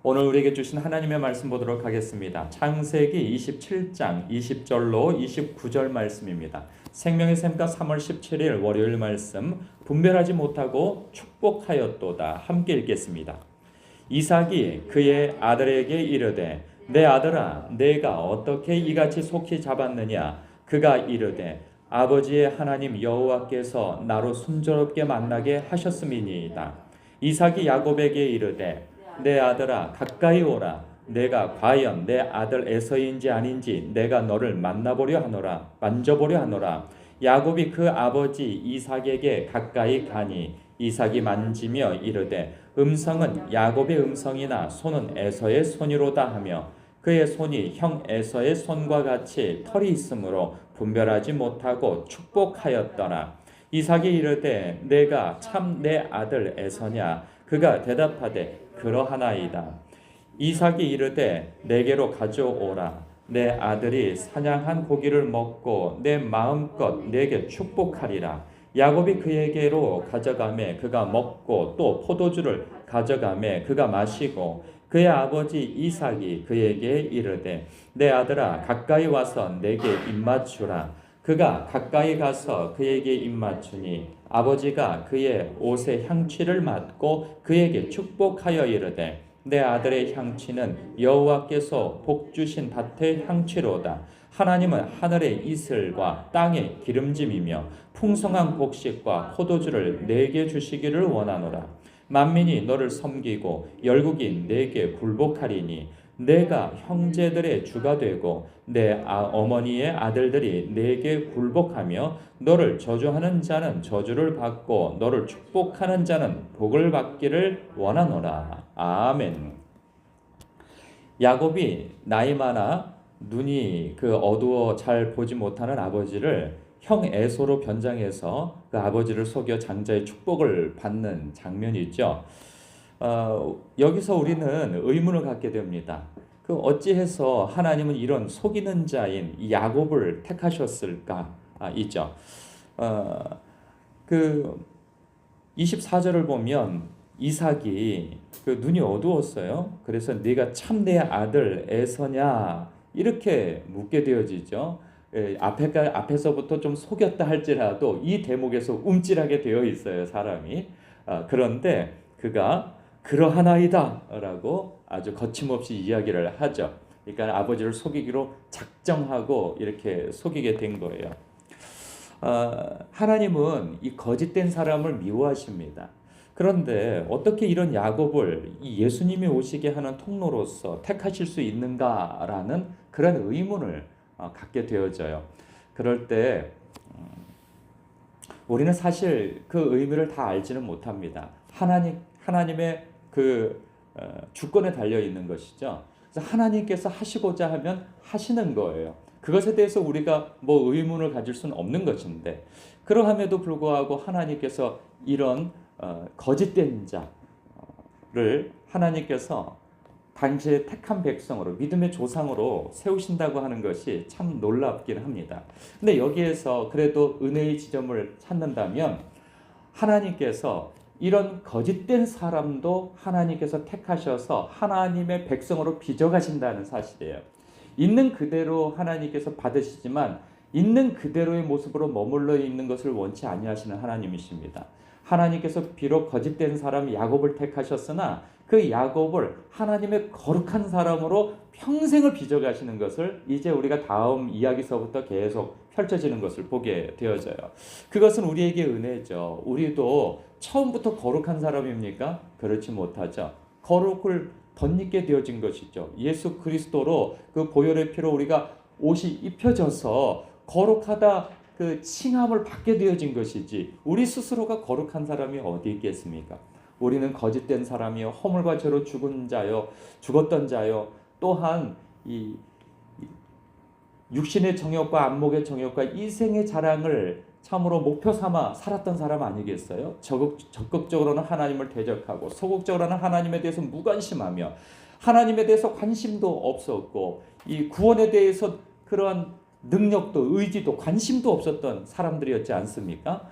오늘 우리에게 주신 하나님의 말씀 보도록 하겠습니다. 창세기 27장 20절로 29절 말씀입니다. 생명의 샘가 3월 17일 월요일 말씀, 분별하지 못하고 축복하였도다. 함께 읽겠습니다. 이삭이 그의 아들에게 이르되 내 아들아 내가 어떻게 이같이 속히 잡았느냐. 그가 이르되 아버지의 하나님 여호와께서 나로 순조롭게 만나게 하셨음이니이다. 이삭이 야곱에게 이르되 내 아들아 가까이 오라. 내가 과연 내 아들 에서인지 아닌지 내가 너를 만져보려 하노라. 야곱이 그 아버지 이삭에게 가까이 가니 이삭이 만지며 이르되 음성은 야곱의 음성이나 손은 에서의 손이로다 하며 그의 손이 형 에서의 손과 같이 털이 있으므로 분별하지 못하고 축복하였더라. 이삭이 이르되 내가 참 내 아들 에서냐. 그가 대답하되 그러하나이다. 이삭이 이르되 내게로 가져오라. 내 아들이 사냥한 고기를 먹고 내 마음껏 내게 축복하리라. 야곱이 그에게로 가져가매 그가 먹고 또 포도주를 가져가매 그가 마시고 그의 아버지 이삭이 그에게 이르되 내 아들아 가까이 와서 내게 입맞추라. 그가 가까이 가서 그에게 입맞추니 아버지가 그의 옷의 향취를 맡고 그에게 축복하여 이르되 내 아들의 향취는 여호와께서 복 주신 밭의 향취로다. 하나님은 하늘의 이슬과 땅의 기름짐이며 풍성한 곡식과 포도주를 내게 주시기를 원하노라. 만민이 너를 섬기고 열국이 내게 굴복하리니 내가 형제들의 주가 되고 내 어머니의 아들들이 내게 굴복하며 너를 저주하는 자는 저주를 받고 너를 축복하는 자는 복을 받기를 원하노라. 아멘. 야곱이 나이 많아 눈이 어두워 잘 보지 못하는 아버지를 형 에서로 변장해서 그 아버지를 속여 장자의 축복을 받는 장면이 있죠. 여기서 우리는 의문을 갖게 됩니다. 어찌해서 하나님은 이런 속이는 자인 야곱을 택하셨을까? 있죠. 24절을 보면 이삭이 눈이 어두웠어요. 그래서 네가 참 내 아들 에서냐 이렇게 묻게 되어지죠. 앞에서부터 좀 속였다 할지라도 이 대목에서 움찔하게 되어 있어요, 사람이. 그런데 그가 그러하나이다 라고 아주 거침없이 이야기를 하죠. 그러니까 아버지를 속이기로 작정하고 이렇게 속이게 된 거예요. 하나님은 이 거짓된 사람을 미워하십니다. 그런데 어떻게 이런 야곱을 이 예수님이 오시게 하는 통로로서 택하실 수 있는가라는 그런 의문을 갖게 되어져요. 그럴 때 우리는 사실 그 의미를 다 알지는 못합니다. 하나님의 주권에 달려 있는 것이죠. 그래서 하나님께서 하시고자 하면 하시는 거예요. 그것에 대해서 우리가 의문을 가질 수는 없는 것인데, 그러함에도 불구하고 하나님께서 이런 거짓된 자를 하나님께서 당시에 택한 백성으로, 믿음의 조상으로 세우신다고 하는 것이 참 놀랍긴 합니다. 근데 여기에서 그래도 은혜의 지점을 찾는다면 하나님께서 이런 거짓된 사람도 하나님께서 택하셔서 하나님의 백성으로 빚어가신다는 사실이에요. 있는 그대로 하나님께서 받으시지만 있는 그대로의 모습으로 머물러 있는 것을 원치 아니하시는 하나님이십니다. 하나님께서 비록 거짓된 사람 야곱을 택하셨으나 그 야곱을 하나님의 거룩한 사람으로 평생을 빚어가시는 것을 이제 우리가 다음 이야기서부터 계속 펼쳐지는 것을 보게 되어져요. 그것은 우리에게 은혜죠. 우리도 처음부터 거룩한 사람입니까? 그렇지 못하죠. 거룩을 덧입게 되어진 것이죠. 예수 그리스도로 그 보혈의 피로 우리가 옷이 입혀져서 거룩하다 칭함을 받게 되어진 것이지, 우리 스스로가 거룩한 사람이 어디 있겠습니까? 우리는 거짓된 사람이요, 허물과 죄로 죽었던 자요, 또한 이 육신의 정욕과 안목의 정욕과 이생의 자랑을 참으로 목표 삼아 살았던 사람 아니겠어요? 적극적으로는 하나님을 대적하고 소극적으로는 하나님에 대해서 무관심하며 하나님에 대해서 관심도 없었고 이 구원에 대해서 그러한 능력도 의지도 관심도 없었던 사람들이었지 않습니까?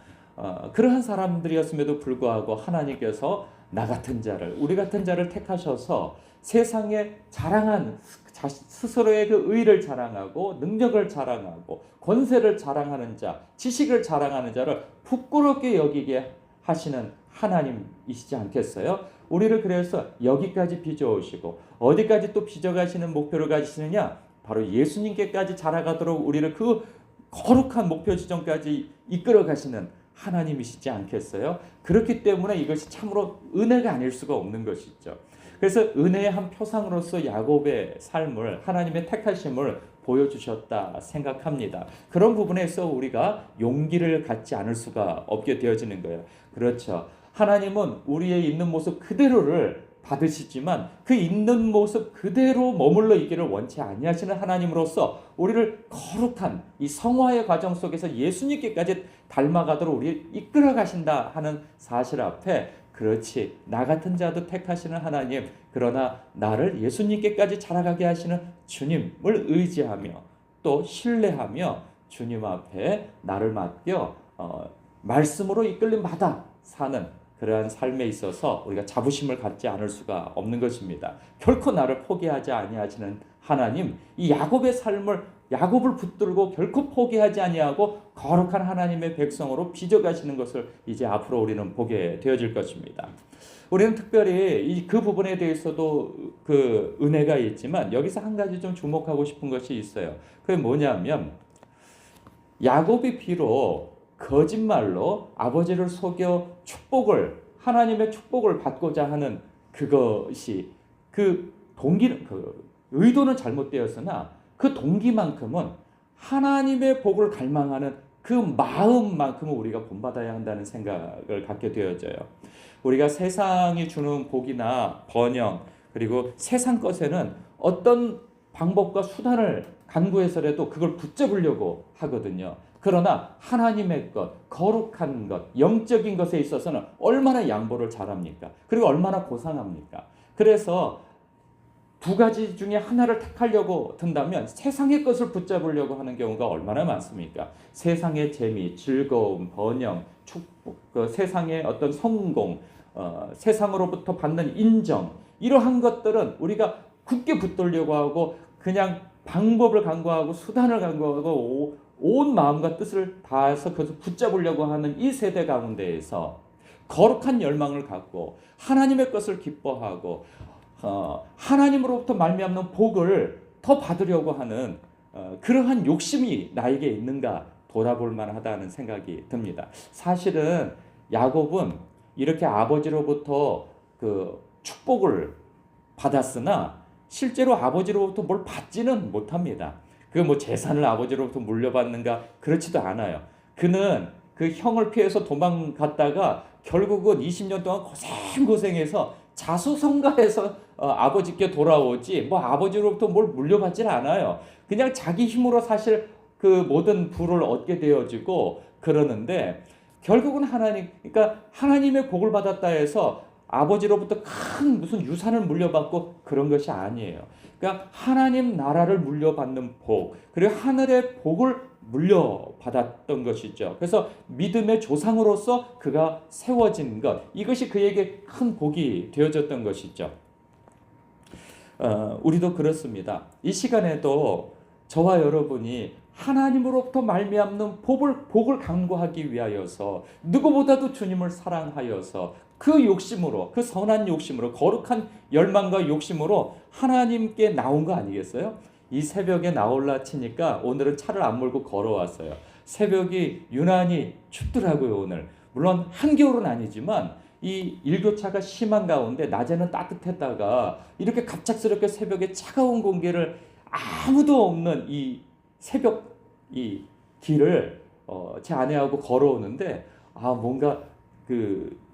그러한 사람들이었음에도 불구하고 하나님께서 나 같은 자를, 우리 같은 자를 택하셔서 세상에 자랑한 스스로의 그 의를 자랑하고 능력을 자랑하고 권세를 자랑하는 자, 지식을 자랑하는 자를 부끄럽게 여기게 하시는 하나님이시지 않겠어요? 우리를 그래서 여기까지 빚어오시고 어디까지 또 빚어가시는 목표를 가지시느냐? 바로 예수님께까지 자라가도록 우리를 그 거룩한 목표 지점까지 이끌어 가시는 하나님이시지 않겠어요? 그렇기 때문에 이것이 참으로 은혜가 아닐 수가 없는 것이죠. 그래서 은혜의 한 표상으로서 야곱의 삶을, 하나님의 택하심을 보여주셨다 생각합니다. 그런 부분에서 우리가 용기를 갖지 않을 수가 없게 되어지는 거예요. 그렇죠. 하나님은 우리의 있는 모습 그대로를 받으시지만 그 있는 모습 그대로 머물러 있기를 원치 아니하시는 하나님으로서 우리를 거룩한 이 성화의 과정 속에서 예수님께까지 닮아가도록 우리를 이끌어 가신다 하는 사실 앞에, 그렇지, 나 같은 자도 택하시는 하나님, 그러나 나를 예수님께까지 자라가게 하시는 주님을 의지하며 또 신뢰하며 주님 앞에 나를 맡겨 말씀으로 이끌림 받아 사는 그러한 삶에 있어서 우리가 자부심을 갖지 않을 수가 없는 것입니다. 결코 나를 포기하지 아니하시는 하나님, 이 야곱의 삶을, 야곱을 붙들고 결코 포기하지 아니하고 거룩한 하나님의 백성으로 빚어가시는 것을 이제 앞으로 우리는 보게 되어질 것입니다. 우리는 특별히 그 부분에 대해서도 그 은혜가 있지만 여기서 한 가지 좀 주목하고 싶은 것이 있어요. 그게 뭐냐면, 야곱이 비록 거짓말로 아버지를 속여 하나님의 축복을 받고자 하는 그것이, 그 동기는, 그 의도는 잘못되었으나 그 동기만큼은 하나님의 복을 갈망하는 그 마음만큼은 우리가 본받아야 한다는 생각을 갖게 되어져요. 우리가 세상이 주는 복이나 번영, 그리고 세상 것에는 어떤 방법과 수단을 간구해서라도 그걸 붙잡으려고 하거든요. 그러나 하나님의 것, 거룩한 것, 영적인 것에 있어서는 얼마나 양보를 잘합니까? 그리고 얼마나 고상합니까? 그래서 두 가지 중에 하나를 택하려고 든다면 세상의 것을 붙잡으려고 하는 경우가 얼마나 많습니까? 세상의 재미, 즐거움, 번영, 축복, 그 세상의 어떤 성공, 세상으로부터 받는 인정, 이러한 것들은 우리가 굳게 붙들려고 하고 그냥 방법을 강구하고 수단을 강구하고 온 마음과 뜻을 다해서 그것을 붙잡으려고 하는 이 세대 가운데에서 거룩한 열망을 갖고 하나님의 것을 기뻐하고 하나님으로부터 말미암는 복을 더 받으려고 하는 그러한 욕심이 나에게 있는가 돌아볼 만하다는 생각이 듭니다. 사실은 야곱은 이렇게 아버지로부터 그 축복을 받았으나 실제로 아버지로부터 뭘 받지는 못합니다. 그 뭐 재산을 아버지로부터 물려받는가, 그렇지도 않아요. 그는 그 형을 피해서 도망갔다가 결국은 20년 동안 고생해서 자수성가해서 아버지께 돌아오지 뭐 아버지로부터 뭘 물려받지는 않아요. 그냥 자기 힘으로 사실 그 모든 부를 얻게 되어지고 그러는데, 결국은 그러니까 하나님의 복을 받았다 해서 아버지로부터 큰 무슨 유산을 물려받고 그런 것이 아니에요. 그러니까 하나님 나라를 물려받는 복, 그리고 하늘의 복을 물려받았던 것이죠. 그래서 믿음의 조상으로서 그가 세워진 것, 이것이 그에게 큰 복이 되어졌던 것이죠. 우리도 그렇습니다. 이 시간에도 저와 여러분이 하나님으로부터 말미암는 복을 간구하기 위하여서 누구보다도 주님을 사랑하여서 그 욕심으로, 그 선한 욕심으로, 거룩한 열망과 욕심으로 하나님께 나온 거 아니겠어요? 이 새벽에 나올라 치니까 오늘은 차를 안 몰고 걸어왔어요. 새벽이 유난히 춥더라고요, 오늘. 물론 한겨울은 아니지만 이 일교차가 심한 가운데 낮에는 따뜻했다가 이렇게 갑작스럽게 새벽에 차가운 공기를 아무도 없는 이 새벽 이 길을 제 아내하고 걸어오는데 뭔가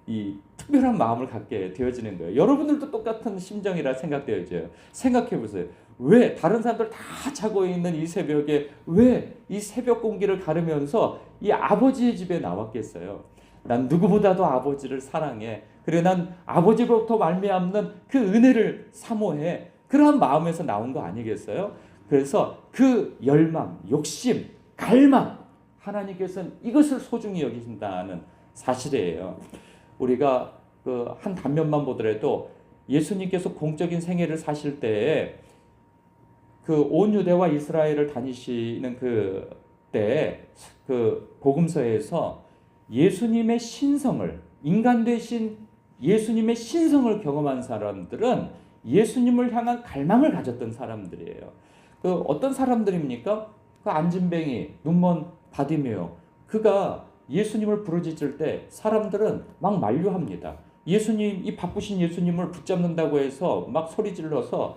이 특별한 마음을 갖게 되어지는 거예요. 여러분들도 똑같은 심정이라 생각되어져요. 생각해 보세요. 왜 다른 사람들 다 자고 있는 이 새벽에 왜 이 새벽 공기를 가르면서 이 아버지의 집에 나왔겠어요? 난 누구보다도 아버지를 사랑해. 그래, 난 아버지로부터 말미암는 그 은혜를 사모해. 그러한 마음에서 나온 거 아니겠어요? 그래서 그 열망, 욕심, 갈망, 하나님께서는 이것을 소중히 여기신다는 사실이에요. 우리가 그 한 단면만 보더라도 예수님께서 공적인 생애를 사실 때에 그 온 유대와 이스라엘을 다니시는 그때 그 복음서에서 예수님의 신성을, 인간 되신 예수님의 신성을 경험한 사람들은 예수님을 향한 갈망을 가졌던 사람들이에요. 그 어떤 사람들입니까? 그 안진뱅이, 눈먼 바디메오. 그가 예수님을 부르짖을 때 사람들은 막 만류합니다. 예수님, 이 바쁘신 예수님을 붙잡는다고 해서 막 소리 질러서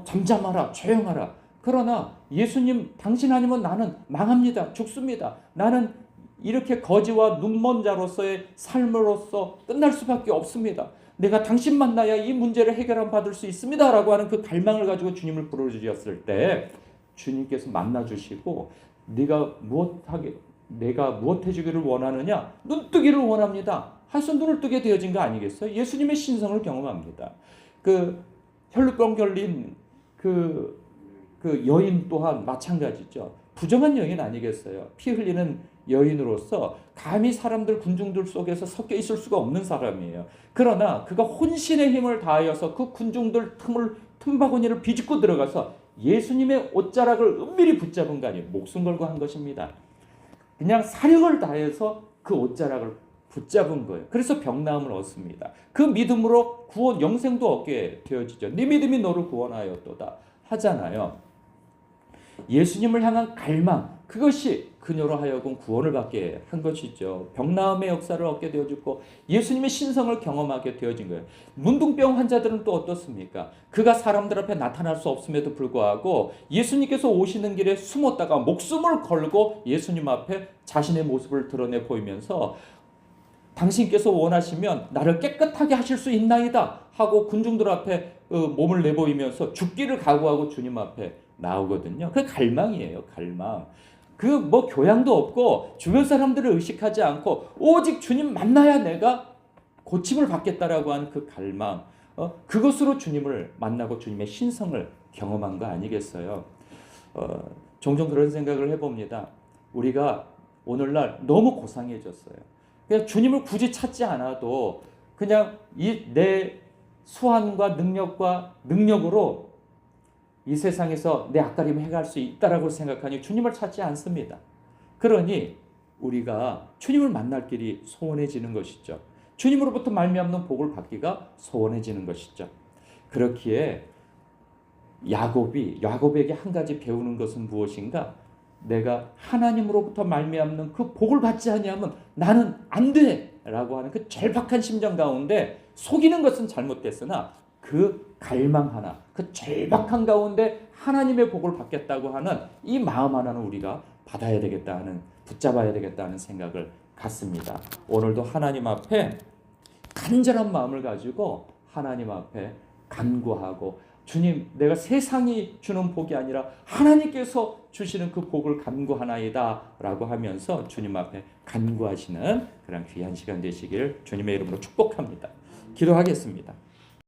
잠잠하라, 조용하라. 그러나 예수님, 당신 아니면 나는 망합니다. 죽습니다. 나는 이렇게 거지와 눈먼 자로서의 삶으로서 끝날 수밖에 없습니다. 내가 당신 만나야 이 문제를 해결함 받을 수 있습니다. 라고 하는 그 갈망을 가지고 주님을 부르짖었을 때 주님께서 만나주시고 내가 무엇 해주기를 원하느냐? 눈뜨기를 원합니다. 해서 눈을 뜨게 되어진 거 아니겠어요? 예수님의 신성을 경험합니다. 그 혈루병 걸린 그 여인 또한 마찬가지죠. 부정한 여인 아니겠어요? 피 흘리는 여인으로서 감히 사람들 군중들 속에서 섞여 있을 수가 없는 사람이에요. 그러나 그가 혼신의 힘을 다하여서 그 군중들 틈바구니를 비집고 들어가서 예수님의 옷자락을 은밀히 붙잡은 거 아니에요. 목숨 걸고 한 것입니다. 그냥 사력을 다해서 그 옷자락을 붙잡은 거예요. 그래서 병나음을 얻습니다. 그 믿음으로 구원 영생도 얻게 되어지죠. 네 믿음이 너를 구원하였도다 하잖아요. 예수님을 향한 갈망, 그것이 그녀로 하여금 구원을 받게 한 것이죠. 병나음의 역사를 얻게 되어졌고 예수님의 신성을 경험하게 되어진 거예요. 문둥병 환자들은 또 어떻습니까? 그가 사람들 앞에 나타날 수 없음에도 불구하고 예수님께서 오시는 길에 숨었다가 목숨을 걸고 예수님 앞에 자신의 모습을 드러내 보이면서 당신께서 원하시면 나를 깨끗하게 하실 수 있나이다 하고 군중들 앞에 몸을 내보이면서 죽기를 각오하고 주님 앞에 나오거든요. 그 갈망이에요. 갈망. 그 교양도 없고 주변 사람들을 의식하지 않고 오직 주님 만나야 내가 고침을 받겠다라고 하는 그 갈망. 그것으로 주님을 만나고 주님의 신성을 경험한 거 아니겠어요? 종종 그런 생각을 해봅니다. 우리가 오늘날 너무 고상해졌어요. 그냥 주님을 굳이 찾지 않아도 그냥 내 수완과 능력으로 이 세상에서 내 앞가림을 해갈 수 있다라고 생각하니 주님을 찾지 않습니다. 그러니 우리가 주님을 만날 길이 소원해지는 것이죠. 주님으로부터 말미암는 복을 받기가 소원해지는 것이죠. 그렇기에 야곱에게 한 가지 배우는 것은 무엇인가? 내가 하나님으로부터 말미암는 그 복을 받지 아니하면 나는 안 돼라고 하는 그 절박한 심정 가운데 속이는 것은 잘못됐으나 그 갈망 하나, 그 절박한 가운데 하나님의 복을 받겠다고 하는 이 마음 하나는 우리가 받아야 되겠다 하는, 붙잡아야 되겠다 하는 생각을 갖습니다. 오늘도 하나님 앞에 간절한 마음을 가지고 하나님 앞에 간구하고 주님, 내가 세상이 주는 복이 아니라 하나님께서 주시는 그 복을 간구하나이다 라고 하면서 주님 앞에 간구하시는 그런 귀한 시간 되시길 주님의 이름으로 축복합니다. 기도하겠습니다.